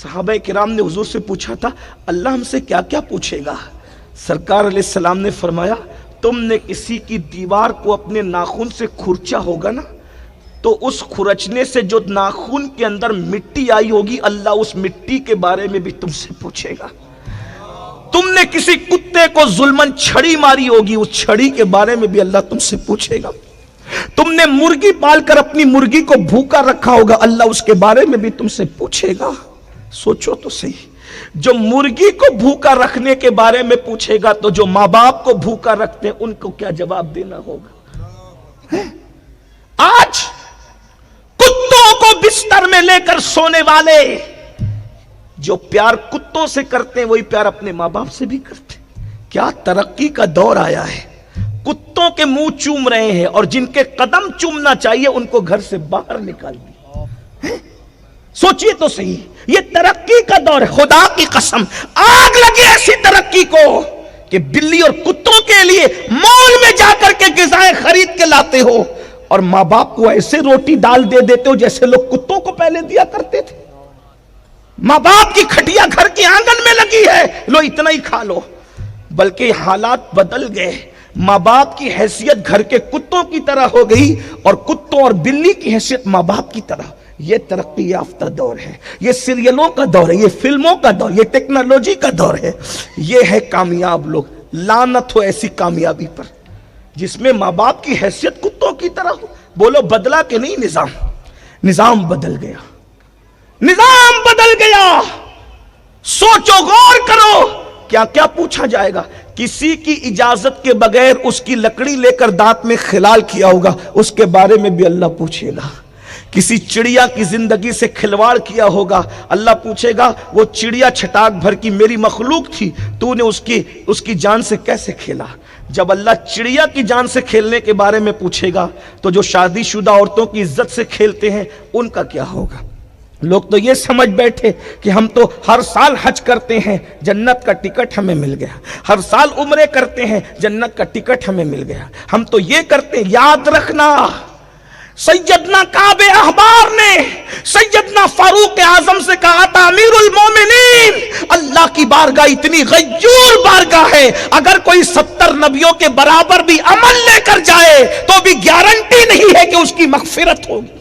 صحابہ کرام نے حضور سے پوچھا تھا اللہ ہم سے کیا کیا پوچھے گا؟ سرکار علیہ السلام نے فرمایا تم نے کسی کی دیوار کو اپنے ناخن سے کھرچا ہوگا نا، تو اس کھرچنے سے جو ناخن کے اندر مٹی آئی ہوگی اللہ اس مٹی کے بارے میں بھی تم سے پوچھے گا۔ تم نے کسی کتے کو ظلمن چھڑی ماری ہوگی، اس چھڑی کے بارے میں بھی اللہ تم سے پوچھے گا۔ تم نے مرغی پال کر اپنی مرغی کو بھوکا رکھا ہوگا، اللہ اس کے بارے میں بھی تم سے پوچھے گا۔ سوچو تو صحیح، جو مرغی کو بھوکا رکھنے کے بارے میں پوچھے گا تو جو ماں باپ کو بھوکا رکھتے ہیں ان کو کیا جواب دینا ہوگا؟ آج کتوں کو بستر میں لے کر سونے والے جو پیار کتوں سے کرتے ہیں وہی پیار اپنے ماں باپ سے بھی کرتے ہیں۔ کیا ترقی کا دور آیا ہے، کتوں کے منہ چوم رہے ہیں اور جن کے قدم چومنا چاہیے ان کو گھر سے باہر نکال دیا۔ سوچئے تو صحیح، یہ ترقی کا دور ہے۔ خدا کی قسم آگ لگی ایسی ترقی کو کہ بلی اور کتوں کے لیے مال میں جا کر کے غذائیں خرید کے لاتے ہو اور ماں باپ کو ایسے روٹی ڈال دے دیتے ہو جیسے لوگ کتوں کو پہلے دیا کرتے تھے۔ ماں باپ کی کھٹیا گھر کے آنگن میں لگی ہے، لو اتنا ہی کھا لو۔ بلکہ حالات بدل گئے، ماں باپ کی حیثیت گھر کے کتوں کی طرح ہو گئی اور کتوں اور بلی کی حیثیت ماں باپ کی طرح۔ یہ ترقی یافتہ دور ہے، یہ سیریلوں کا دور ہے، یہ فلموں کا دور، یہ ٹیکنالوجی کا دور ہے۔ یہ ہے کامیاب لوگ۔ لعنت ہو ایسی کامیابی پر جس میں ماں باپ کی حیثیت کتوں کی طرح ہو۔ بولو بدلا کہ نہیں نظام؟ نظام بدل گیا، نظام بدل گیا۔ سوچو غور کرو، کیا کیا پوچھا جائے گا؟ کسی کی اجازت کے بغیر اس کی لکڑی لے کر دانت میں خلال کیا ہوگا، اس کے بارے میں بھی اللہ پوچھے گا۔ کسی چڑیا کی زندگی سے کھلواڑ کیا ہوگا، اللہ پوچھے گا وہ چڑیا چھٹاک بھر کی میری مخلوق تھی، تو نے اس کی جان سے کیسے کھیلا؟ جب اللہ چڑیا کی جان سے کھیلنے کے بارے میں پوچھے گا تو جو شادی شدہ عورتوں کی عزت سے کھیلتے ہیں ان کا کیا ہوگا؟ لوگ تو یہ سمجھ بیٹھے کہ ہم تو ہر سال حج کرتے ہیں، جنت کا ٹکٹ ہمیں مل گیا، ہر سال عمرے کرتے ہیں، جنت کا ٹکٹ ہمیں مل گیا، ہم تو یہ کرتے ہیں۔ یاد رکھنا سیدنا کعب احبار نے سیدنا فاروق اعظم سے کہا تھا امیر المومنین، اللہ کی بارگاہ اتنی غیور بارگاہ ہے، اگر کوئی 70 نبیوں کے برابر بھی عمل لے کر جائے تو بھی گارنٹی نہیں ہے کہ اس کی مغفرت ہوگی۔